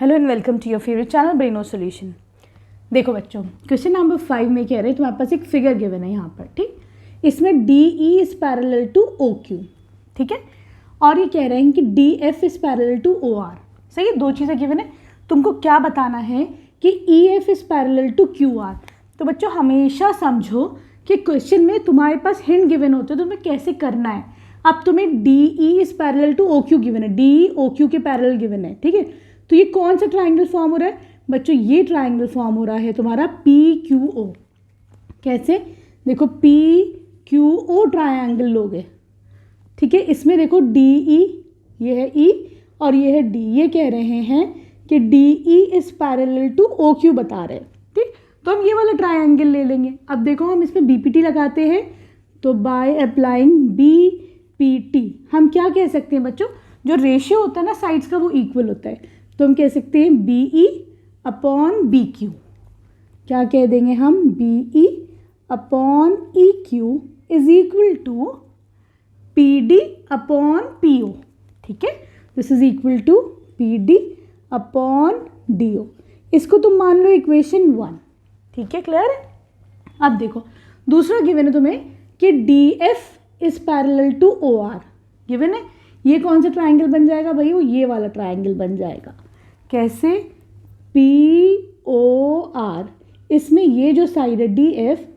Hello and welcome to your favourite channel Braino solution. देखो बच्चों, question number 5 में कह रहे हैं तुम्हारे पास एक फिगर गिवन है यहाँ पर, ठीक। इसमें D E is parallel to O Q, ठीक है, और ये कह रहे हैं कि D F is parallel to O R. सही है, दो चीज़ें गिवन है, तुमको क्या बताना है कि E F is parallel to Q R. तो बच्चों हमेशा समझो कि क्वेश्चन में तुम्हारे पास हिंट गिवन होते हैं तो तुम्हें कैसे करना है। अब तुम्हें D E is parallel to O Q given है, डी ई ओ क्यू के पैरेलल गिवन है, ठीक है। तो ये कौन सा ट्राइंगल फॉर्म हो रहा है बच्चों? ये ट्राइंगल फॉर्म हो रहा है तुम्हारा पी क्यू ओ। कैसे? देखो पी क्यू ओ ट्राइंगल लोगे, ठीक है। इसमें देखो डी ई, ये है ई और ये है डी। ये कह रहे हैं कि D E is parallel to O Q बता रहे हैं, ठीक। तो हम ये वाला ट्राइंगल ले लेंगे। अब देखो हम इसमें बी पी टी लगाते हैं, तो by applying B P T हम क्या कह सकते हैं बच्चों? जो रेशियो होता है ना साइड्स का वो इक्वल होता है, तो हम कह सकते हैं B E upon B Q. क्या कह देंगे हम? B E upon E Q is equal to P D upon P O, ठीक है। This is equal to P D upon D O. इसको तुम मान लो इक्वेशन 1, ठीक है, क्लियर है। अब देखो दूसरा गिवन है तुम्हें कि D F is parallel to O R given है। ये कौन सा ट्राइंगल बन जाएगा भाई? वो ये वाला ट्राइंगल बन जाएगा। कैसे? पी ओ आर, इसमें ये जो साइड है डी एफ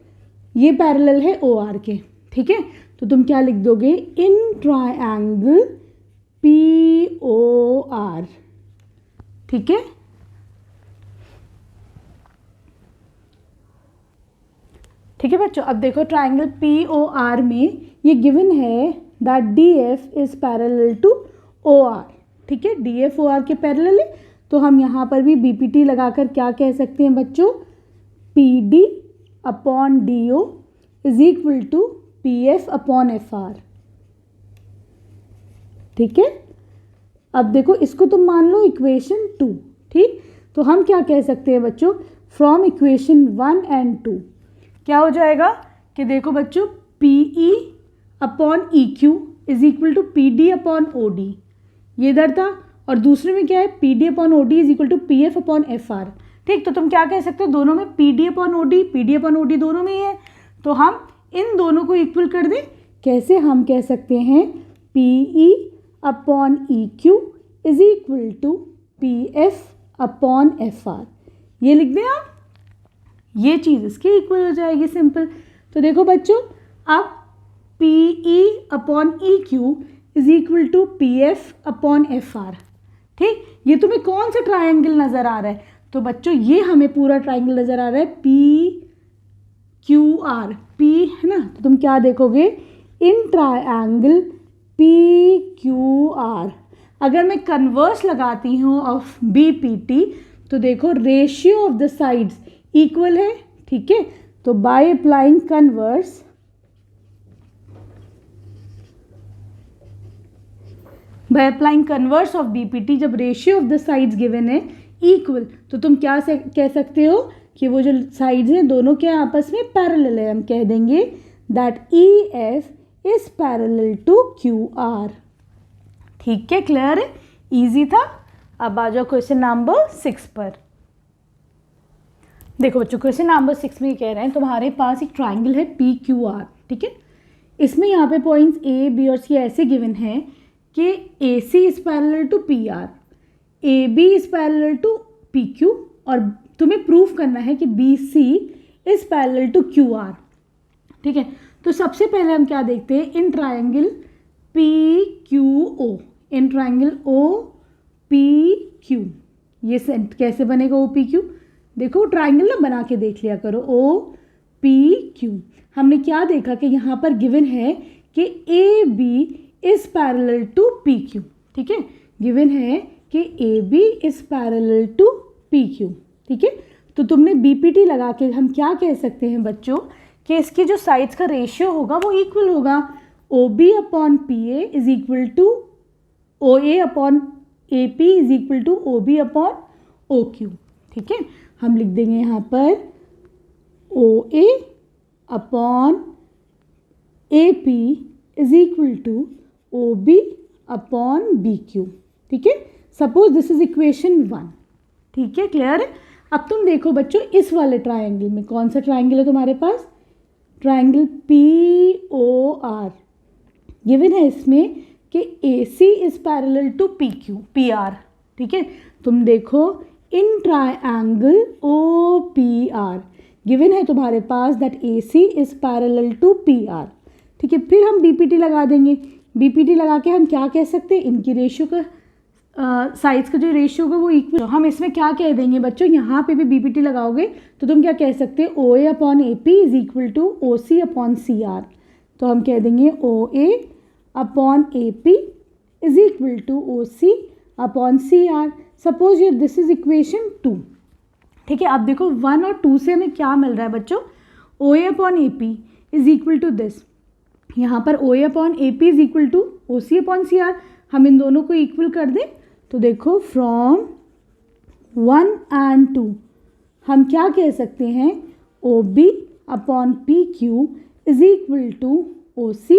ये पैरेलल है ओ आर के, ठीक है। तो तुम क्या लिख दोगे? In triangle P O R, ठीक है। ठीक है बच्चों, अब देखो ट्राइंगल पी ओ आर में ये गिवन है that D F is parallel to O R, ठीक है। डी एफ ओ आर के पैरेलल है, तो हम यहाँ पर भी बी पी टी लगाकर क्या कह सकते हैं बच्चों? P D upon D O is equal to P F upon F R, ठीक है। अब देखो इसको तुम मान लो इक्वेशन 2, ठीक। तो हम क्या कह सकते हैं बच्चों? फ्रॉम इक्वेशन 1 एंड 2 क्या हो जाएगा कि देखो बच्चों P E upon E Q is equal to P D upon O D, ये इधर था, और दूसरे में क्या है? P D upon O D is equal to P F upon F R, ठीक। तो तुम क्या कह सकते हो? दोनों में P D upon O D दोनों में ही है, तो हम इन दोनों को इक्वल कर दें। कैसे? हम कह सकते हैं P E upon E Q is equal to P F upon F R, ये लिख दें आप। ये चीज़ इसके इक्वल हो जाएगी, सिंपल। तो देखो बच्चों अब P E upon E Q is equal to P F upon F R, ठीक। ये तुम्हें कौन सा ट्राइंगल नज़र आ रहा है? तो बच्चों ये हमें पूरा ट्राइंगल नज़र आ रहा है पी क्यू आर, पी है ना। तो तुम क्या देखोगे? इन ट्राइंगल पी क्यू आर। अगर मैं कन्वर्स लगाती हूँ ऑफ बी पी टी तो देखो ratio of the sides equal है, ठीक है। तो by applying converse of B P T, जब ratio of the sides given है इक्वल, तो तुम क्या कह सकते हो कि वो जो साइड्स हैं दोनों के आपस में पैरेलल है। हम कह देंगे that E F is parallel to Q R, ठीक है, क्लियर है, इजी था। अब आ जाओ क्वेश्चन नंबर 6 पर। देखो बच्चों क्वेश्चन नंबर 6 में कह रहे हैं तुम्हारे पास एक ट्राइंगल है पी क्यू आर, ठीक है। इसमें यहाँ पे पॉइंट्स ए बी और सी ऐसे गिवन है कि A C is parallel to P R, A B is parallel to P Q, और तुम्हें प्रूफ करना है कि B C is parallel to Q R, ठीक है। तो सबसे पहले हम क्या देखते हैं? In triangle P Q O, in triangle O P Q, ये कैसे बनेगा ओ पी क्यू? देखो ट्राइंगल ना बना के देख लिया करो। ओ पी क्यू हमने क्या देखा कि यहाँ पर गिवन है कि A B is parallel to P Q, ठीक है। गिवन है कि A B is parallel to P Q, ठीक है। तो तुमने बी पी टी लगा के हम क्या कह सकते हैं बच्चों कि इसकी जो साइड्स का रेशियो होगा वो इक्वल होगा। O B upon P A is equal to O A upon A P is equal to O B upon O Q, ठीक है। हम लिख देंगे यहाँ पर O A upon A P is equal to O B upon B Q, ठीक है। Suppose this is equation 1, ठीक है, क्लियर है। अब तुम देखो बच्चों इस वाले ट्राइंगल में, कौन सा ट्राइंगल है तुम्हारे पास, ट्राइंगल POR गिवन है इसमें कि AC is parallel to PQ PR, ठीक है। तुम देखो इन ट्राइंगल OPR गिवन है तुम्हारे पास that AC is parallel to PR, ठीक है। फिर हम BPT लगा देंगे, BPT लगा के हम क्या कह सकते हैं, इनकी रेशियो का साइड्स का जो रेशियो होगा वो इक्वल। हम इसमें क्या कह देंगे बच्चों, यहाँ पे भी BPT लगाओगे तो तुम क्या कह सकते हैं, OA upon AP is equal to OC upon CR। तो हम कह देंगे OA upon AP is equal to OC upon CR। Suppose ये दिस इज इक्वेशन 2, ठीक है। अब देखो 1 और 2 से हमें क्या मिल रहा है बच्चों, OA upon AP is equal to this, यहाँ पर OA upon AP is equal to OC upon CR। हम इन दोनों को इक्वल कर दें तो देखो फ्रॉम 1 and 2 हम क्या कह सकते हैं, OB upon PQ is equal to OC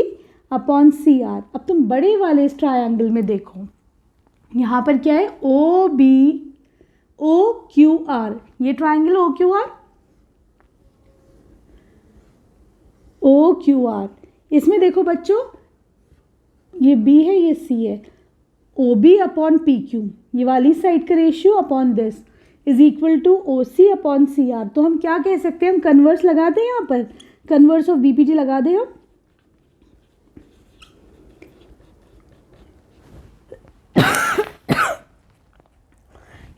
upon CR। अब तुम बड़े वाले इस ट्रायंगल में देखो, यहाँ पर क्या है, OQR, ये ट्रायंगल OQR, इसमें देखो बच्चों ये B है ये C है, OB अपॉन PQ ये वाली साइड का ratio upon this is equal to OC upon CR। तो हम क्या कह सकते हैं, हम कन्वर्स लगा दें, यहाँ पर कन्वर्स ऑफ BPT लगा दें हम।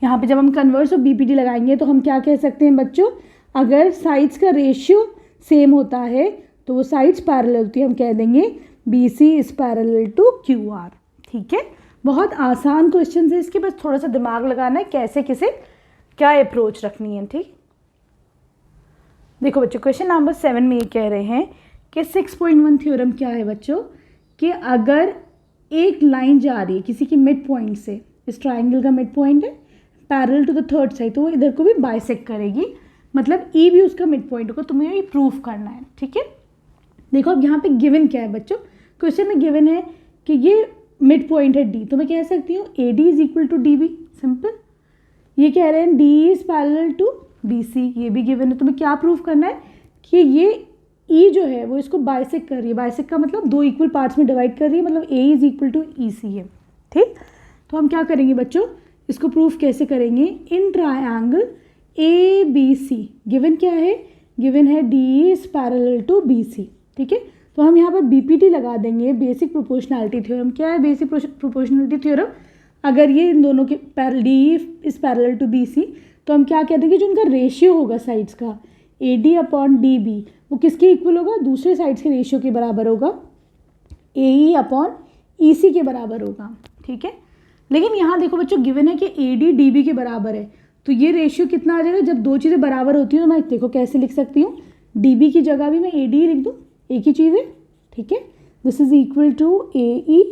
यहाँ पे जब हम कन्वर्स ऑफ BPT लगाएंगे तो हम क्या कह सकते हैं बच्चों, अगर साइड्स का रेशियो सेम होता है तो वो साइड्स पैरेलल होती है, हम कह देंगे BC is parallel to QR, ठीक है। बहुत आसान क्वेश्चन है इसके, बस थोड़ा सा दिमाग लगाना है कैसे किसे क्या अप्रोच रखनी है, ठीक। देखो बच्चों क्वेश्चन नंबर 7 में ये कह रहे हैं कि 6.1 थ्योरम क्या है बच्चों, कि अगर एक लाइन जा रही है किसी की मिड पॉइंट से, इस ट्राइंगल का मिड पॉइंट है parallel to the third side, तो वो इधर को भी बाइसेक्ट करेगी, मतलब E भी उसका मिड पॉइंट होगा, तुम्हें ये प्रूफ करना है, ठीक है। देखो अब यहाँ पे गिवन क्या है बच्चों, क्वेश्चन में गिवन है कि ये मिड पॉइंट है D, तो मैं कह सकती हूँ AD is equal to DB, simple. ये कह रहे हैं D is parallel to BC, ये भी गिवन है। तुम्हें क्या प्रूफ करना है कि ये E जो है वो इसको बाइसेक्ट कर रही है, बाइसेक्ट का मतलब दो इक्वल पार्ट्स में डिवाइड कर रही है, मतलब A is equal to EC है, ठीक। तो हम क्या करेंगे बच्चों, इसको प्रूफ कैसे करेंगे, इन ट्रायंगल ABC गिवन क्या है, गिवन है D is parallel to BC, ठीक है। तो हम यहाँ पर BPT लगा देंगे, बेसिक प्रोपोर्शनैलिटी थ्योरम। क्या है बेसिक प्रोपोर्शनैलिटी थ्योरम, अगर ये इन दोनों के D is parallel to BC तो हम क्या कह देंगे, जो उनका रेशियो होगा साइड्स का AD अपॉन DB वो किसके इक्वल होगा, दूसरे साइड्स के रेशियो के बराबर होगा, AE अपॉन EC के बराबर होगा, ठीक है। लेकिन यहाँ देखो बच्चों गिवन है कि AD DB के बराबर है, तो ये रेशियो कितना आ जाएगा, जब दो चीज़ें बराबर होती हैं तो मैं देखो कैसे लिख सकती हूँ, DB की जगह भी मैं AD लिख दूँ, एक ही चीज़ है, ठीक है। This is equal to AE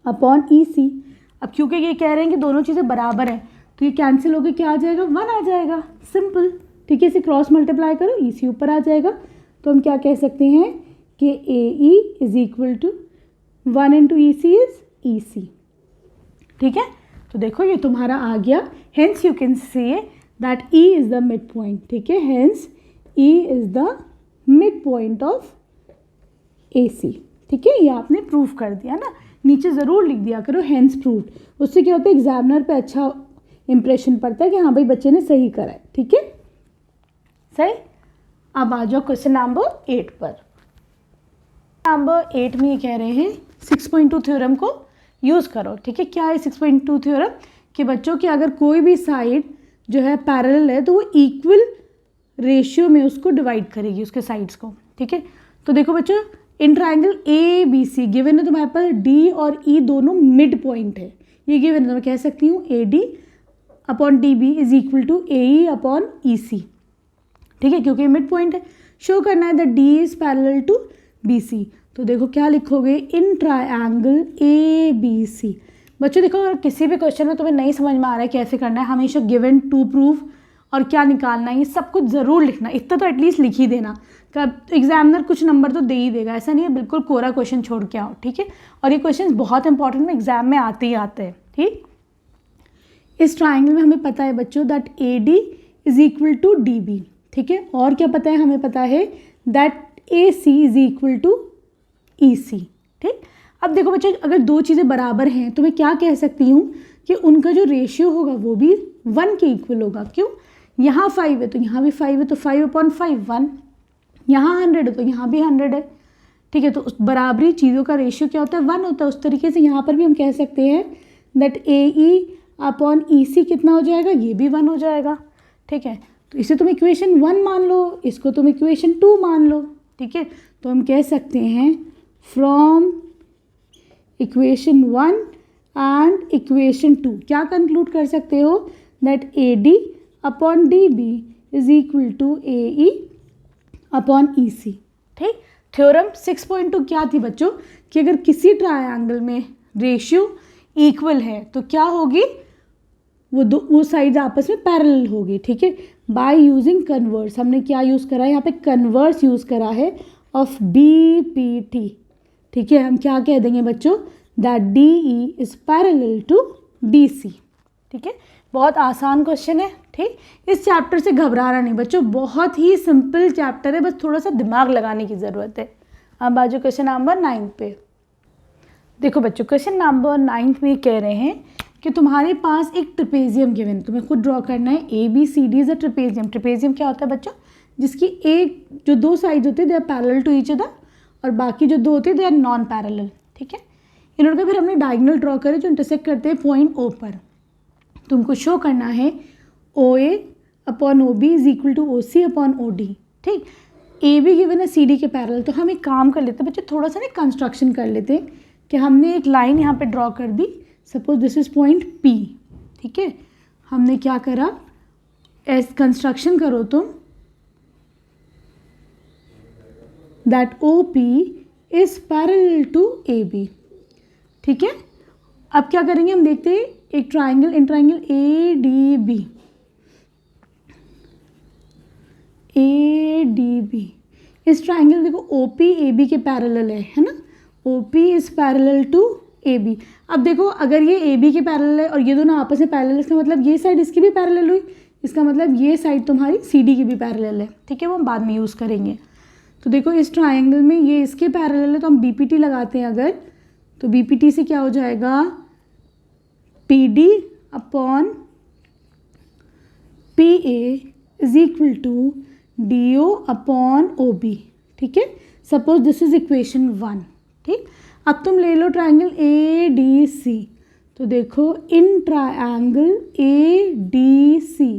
upon EC। अब क्योंकि ये कह रहे हैं कि दोनों चीज़ें बराबर हैं तो ये कैंसिल होकर क्या आ जाएगा, 1 आ जाएगा, सिंपल, ठीक है। इसे क्रॉस मल्टीप्लाई करो, EC ऊपर आ जाएगा, तो हम क्या कह सकते हैं कि AE is equal to 1 into EC is EC, ठीक है। तो देखो ये तुम्हारा आ गया, hence you can say that E is the mid point, ठीक है, hence E is the mid point of AC, ठीक है। ये आपने प्रूफ कर दिया ना, नीचे ज़रूर लिख दिया करो हेंस प्रूव्ड, उससे क्या होता है एग्जामिनर पे अच्छा इंप्रेशन पड़ता है कि हाँ भाई बच्चे ने सही करा है, ठीक है, सही। अब आ जाओ क्वेश्चन नंबर 8 पर। नंबर 8 में ये कह रहे हैं 6.2 थ्योरम को यूज़ करो, ठीक है। क्या है 6.2 थ्योरम, कि बच्चों की अगर कोई भी साइड जो है पैरेलल है तो वो इक्वल रेशियो में उसको डिवाइड करेगी उसके साइड्स को, ठीक है। तो देखो बच्चों इन ट्राइंगल ABC गिवन है तुम्हारे पास D और E दोनों मिड पॉइंट है, ये गिवन है, तो मैं कह सकती हूँ AD upon DB is equal to AE upon EC, ठीक है, क्योंकि मिड पॉइंट है। शो करना है the D is parallel to BC, तो देखो क्या लिखोगे, इन ट्रायंगल ABC। बच्चों देखो अगर किसी भी क्वेश्चन में तुम्हें नहीं समझ में आ रहा है कैसे करना है, हमेशा गिवन टू प्रूफ और क्या निकालना है ये सब कुछ ज़रूर लिखना, इतना तो एटलीस्ट लिख ही देना, कब एग्जामिनर कुछ नंबर तो दे ही देगा, ऐसा नहीं है बिल्कुल कोरा क्वेश्चन छोड़ के आओ, ठीक है। और ये क्वेश्चन बहुत इंपॉर्टेंट में एग्जाम में आते ही आते हैं, ठीक। इस ट्राइंगल में हमें पता है बच्चों that A D is equal to D B, ठीक है। और क्या पता है, हमें पता है that A C is equal to E C, ठीक। अब देखो बच्चों, अगर दो चीज़ें बराबर हैं तो मैं क्या कह सकती हूँ कि उनका जो रेशियो होगा वो भी 1 के इक्वल होगा। क्यों? यहाँ 5 है तो यहाँ भी 5 है, तो 5/5 1, यहाँ 100 है तो यहाँ भी 100 है, ठीक है। तो उस बराबरी चीज़ों का रेशियो क्या होता है, 1 होता है। उस तरीके से यहाँ पर भी हम कह सकते हैं that A E upon E सी कितना हो जाएगा, ये भी 1 हो जाएगा, ठीक है। तो इसे तुम इक्वेशन 1 मान लो, इसको तुम इक्वेशन 2 मान लो, ठीक है। तो हम कह सकते हैं फ्रॉम इक्वेशन 1 एंड इक्वेशन 2 क्या कंक्लूड कर सकते हो, that A D upon D B is equal to A E upon E C, ठीक। थ्योरम 6.2 क्या थी बच्चों, कि अगर किसी ट्रायंगल में रेशियो इक्वल है तो क्या होगी, वो साइड आपस में पैरेलल होगी, ठीक है। बाय यूजिंग कन्वर्स, हमने क्या यूज़ करा है यहाँ पे, कन्वर्स यूज़ करा है ऑफ बी पी टी, ठीक है। हम क्या कह देंगे बच्चों, that D E is parallel to D C, ठीक है। बहुत आसान क्वेश्चन है, ठीक। इस चैप्टर से घबराना नहीं बच्चों, बहुत ही सिंपल चैप्टर है, बस थोड़ा सा दिमाग लगाने की ज़रूरत है। अब आ जाओ क्वेश्चन नंबर 9 पे। देखो बच्चों, क्वेश्चन नंबर 9 में कह रहे हैं कि तुम्हारे पास एक ट्रेपेजियम गिवन है, तुम्हें खुद ड्रॉ करना है। A B C D is a trapezium. Trapezium क्या होता है बच्चों, जिसकी एक जो दो साइड होते हैं they are parallel to each other, और बाकी जो दो होते हैं दे आर नॉन पैरेलल, ठीक है। इन्होंने फिर हमने डायगोनल ड्रॉ करे जो इंटरसेक्ट करते हैं पॉइंट ओ पर। तुमको शो करना है O A upon O B is equal to O C upon O D, ठीक। ए बी गिवन है सी डी के पैरेलल। तो हम एक काम कर लेते हैं बच्चे, थोड़ा सा ना कंस्ट्रक्शन कर लेते हैं कि हमने एक लाइन यहाँ पे ड्रॉ कर दी, suppose this is point P, ठीक है। हमने क्या करा, एस कंस्ट्रक्शन करो तुम, that O P is parallel to A B, ठीक है। अब क्या करेंगे, हम देखते हैं एक triangle, in triangle A D B, A D B, इस ट्राइंगल देखो ओ पी ए बी के पैरेलल है ना, O P is parallel to A B. अब देखो अगर ये ए बी के पैरेलल है और ये दोनों आपस में पैरेलल है, इसका मतलब ये साइड इसकी भी पैरेलल हुई, इसका मतलब ये साइड तुम्हारी सी डी की भी पैरेलल है, ठीक है। वो हम बाद में यूज़ करेंगे। तो देखो इस ट्राइंगल में ये इसके पैरेलल है, तो हम बी पी टी लगाते हैं अगर, तो बी पी टी से क्या हो जाएगा, P D upon P A is equal to D O upon O B, ठीक है। सपोज दिस इज इक्वेशन 1, ठीक। अब तुम ले लो ट्राइंगल ए डी सी, तो देखो इन ट्राइंगल ए डी सी,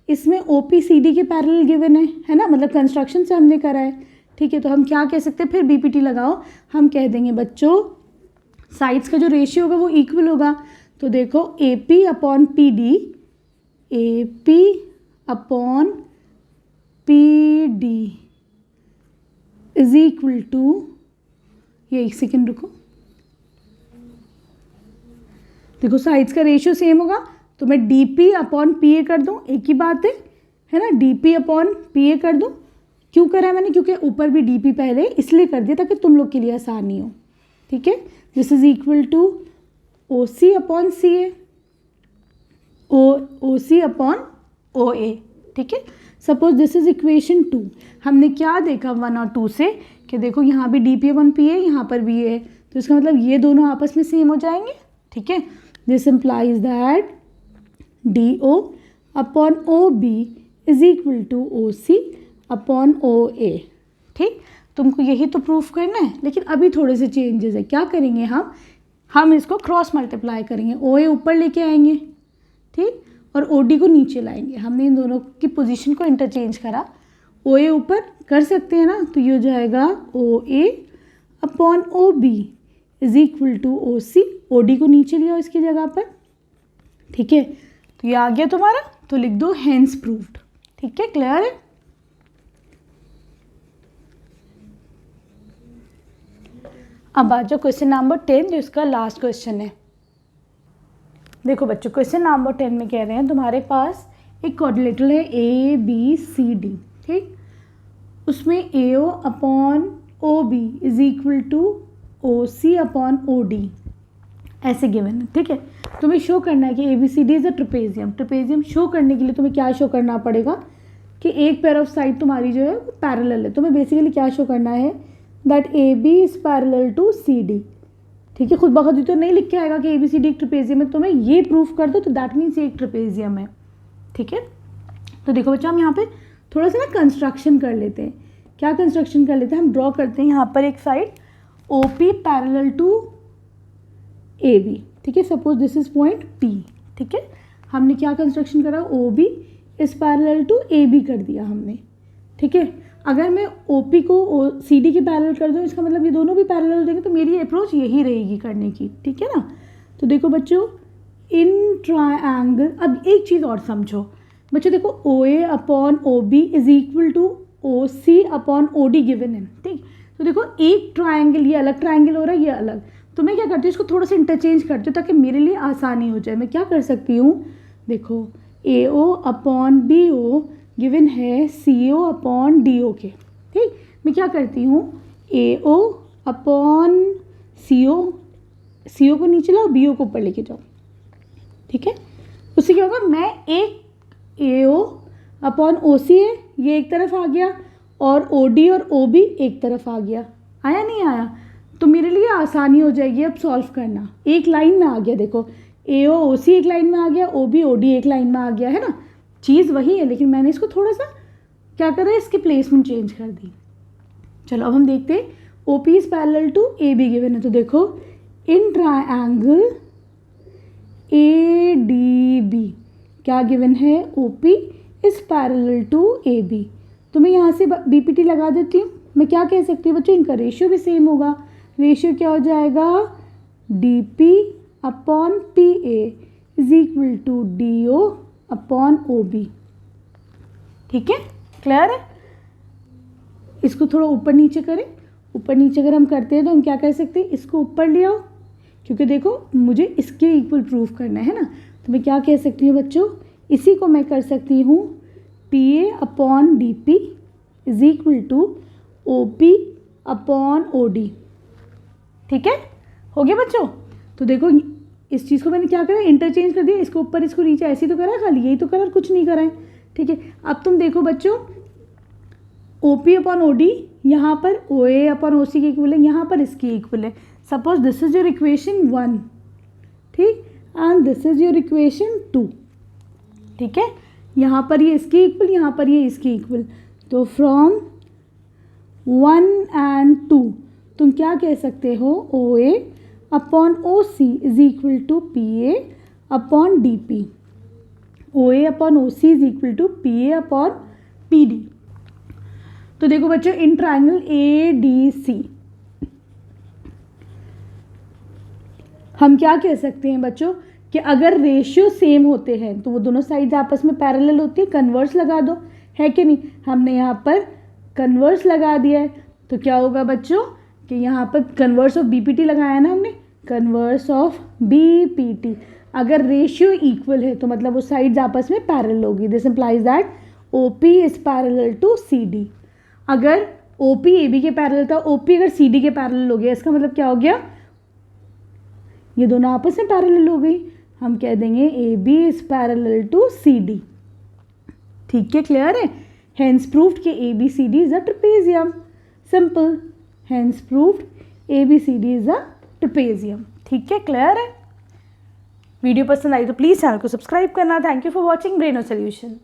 इसमें ओ पी सी डी के पैरेलल गिवन है ना, मतलब कंस्ट्रक्शन से हमने करा है, ठीक है। तो हम क्या कह सकते हैं, फिर बी पी टी लगाओ, हम कह देंगे बच्चों साइड्स का जो रेशियो होगा वो इक्वल होगा। तो देखो A P upon P D, A P upon P D is equal to, ये एक सेकेंड रुको, देखो साइड्स का रेशियो सेम होगा, तो मैं डी पी अपॉन पी ए कर दूँ, एक ही बात है ना, डी पी अपॉन पी ए कर दूँ। क्यों करा है मैंने, क्योंकि ऊपर भी डी पी पहले इसलिए कर दिया ताकि तुम लोग के लिए आसानी हो, ठीक है। This is equal to O C upon C A, O C upon O A, ठीक है। Suppose this is equation 2। हमने क्या देखा 1 और 2 से कि देखो यहाँ भी डी पी अपॉन पी है, यहाँ पर भी है, तो इसका मतलब ये दोनों आपस में सेम हो जाएंगे, ठीक है। This implies that D O upon O B is equal to O C upon O A, ठीक। तुमको यही तो प्रूफ करना है, लेकिन अभी थोड़े से चेंजेस है। क्या करेंगे हम इसको क्रॉस मल्टीप्लाई करेंगे, ओ ए ऊपर लेके आएंगे, ठीक, और ओ डी को नीचे लाएंगे। हमने इन दोनों की पोजीशन को इंटरचेंज करा, ओ ए ऊपर कर सकते हैं ना, तो ये हो जाएगा O A upon O B is equal to O C, O D को नीचे लिया इसकी जगह पर, ठीक है। तो ये आ गया तुम्हारा, तो लिख दो हेंस प्रूव्ड, ठीक है, क्लियर है। अब आ जाओ क्वेश्चन नंबर 10, जो इसका लास्ट क्वेश्चन है। देखो बच्चों, क्वेश्चन नंबर 10 में कह रहे हैं तुम्हारे पास एक क्वाड्रिलेटरल है ए बी सी डी, ठीक। उसमें A O upon O B is equal to O C upon O D ऐसे गिवन है, ठीक है। तुम्हें शो करना है कि ABCD is a trapezium. Trapezium show करने के लिए तुम्हें क्या शो करना पड़ेगा कि एक पेयर ऑफ साइड तुम्हारी जो है वो पैरेलल है। तुम्हें बेसिकली क्या शो करना है that AB is parallel to CD। ठीक है, खुद ब खुद तो नहीं लिख के आएगा कि ABCD एक ट्रेपेजियम है, तुम्हें ये प्रूफ कर दो तो दैट मीन्स ये एक ट्रेपेजियम है। ठीक है, तो देखो बच्चा हम यहाँ पे थोड़ा सा ना कंस्ट्रक्शन कर लेते हैं। क्या कंस्ट्रक्शन कर लेते हैं, हम ड्रॉ करते हैं यहाँ पर एक side OP parallel to AB। ठीक है, suppose this is point P। ठीक है, हमने क्या कंस्ट्रक्शन करा, OB is parallel to AB कर दिया हमने। ठीक है, अगर मैं OP को CD के पैरेलल कर दूँ, इसका मतलब ये दोनों भी पैरेलल हो जाएंगे, तो मेरी अप्रोच यही रहेगी करने की। ठीक है ना, तो देखो बच्चों इन ट्रायंगल, अब एक चीज़ और समझो बच्चों, देखो OA upon OB is equal to OC upon OD given है। ठीक, तो देखो एक ट्रायंगल, ये अलग ट्रायंगल हो रहा है, ये अलग, तो मैं क्या करती हूँ इसको थोड़ा सा इंटरचेंज करती हूँ ताकि मेरे लिए आसानी हो जाए। मैं क्या कर सकती हूँ, देखो AO अपॉन BO गिवन है CO अपॉन DO के। ठीक, मैं क्या करती हूँ AO अपॉन CO को नीचे लाओ, BO को ऊपर लेके जाओ। ठीक है, उससे क्या होगा, मैं एक AO अपॉन OC है, ये एक तरफ आ गया, और OD और OB एक तरफ आ गया। आया नहीं आया, तो मेरे लिए आसानी हो जाएगी अब सॉल्व करना। एक लाइन में आ गया, देखो AO OC एक लाइन में आ गया, OB OD एक लाइन में आ गया, है ना, चीज़ वही है, लेकिन मैंने इसको थोड़ा सा क्या करा, इसकी प्लेसमेंट चेंज कर दी। चलो अब हम देखते हैं OP is parallel to AB given है, तो देखो इन ट्रायंगल ADB क्या गिवन है, OP is parallel to AB। तो मैं यहाँ से BPT लगा देती हूँ। मैं क्या कह सकती हूँ बच्चों, इनका रेशियो भी सेम होगा। रेशियो क्या हो जाएगा, DP upon PA is equal to DO upon OB। ठीक है, क्लियर है। इसको थोड़ा ऊपर नीचे करें, ऊपर नीचे अगर हम करते हैं तो हम क्या कह सकते हैं, इसको ऊपर ले आओ, क्योंकि देखो मुझे इसके इक्वल प्रूफ करना है ना। तो मैं क्या कह सकती हूँ बच्चों, इसी को मैं कर सकती हूँ PA upon DP is equal to OP upon OD। ठीक है, हो गया बच्चों। तो देखो इस चीज़ को मैंने क्या करा, इंटरचेंज कर दिया, इसको ऊपर इसको नीचे, ऐसे तो करा, खाली यही तो करा, कुछ नहीं करा है। ठीक है, अब तुम देखो बच्चों OP अपॉन OD यहाँ पर OA अपॉन OC की इक्वल है, यहाँ पर इसकी इक्वल है। Suppose this is your equation 1, ठीक, and this is your equation 2। ठीक है, यहाँ पर ये इसकी इक्वल, यहाँ पर ये इसकी इक्वल, तो फ्रॉम 1 एंड 2 तुम क्या कह सकते हो, OA upon OC is equal to PA upon DP। OA upon OC is equal to PA upon PD। तो देखो बच्चों इन ट्रायंगल ADC हम क्या कह सकते हैं बच्चों कि अगर रेशियो सेम होते हैं तो वो दोनों साइड्स आपस में पैरेलल होती है, कन्वर्स लगा दो, है कि नहीं। हमने यहाँ पर कन्वर्स लगा दिया है, तो क्या होगा बच्चों कि यहाँ पर कन्वर्स ऑफ BPT लगाया ना हमने, कन्वर्स ऑफ BPT। अगर रेशियो इक्वल है तो मतलब वो साइड्स आपस में पैरेलल होगी। This implies that OP is parallel to CD। अगर OP AB के पैरेलल था, OP अगर CD के पैरेलल हो गया, इसका मतलब क्या हो गया, ये दोनों आपस में पैरेलल हो गई। हम कह देंगे AB is parallel to CD। ठीक है, क्लियर है। हेंस प्रूव्ड कि ABCD is a trapezium. Simple, hence proved ABCD is a trapezium. ठीक है, क्लियर है। वीडियो पसंद आई तो प्लीज़ चैनल को सब्सक्राइब करना। थैंक यू फॉर वॉचिंग ब्रेनो सॉल्यूशन।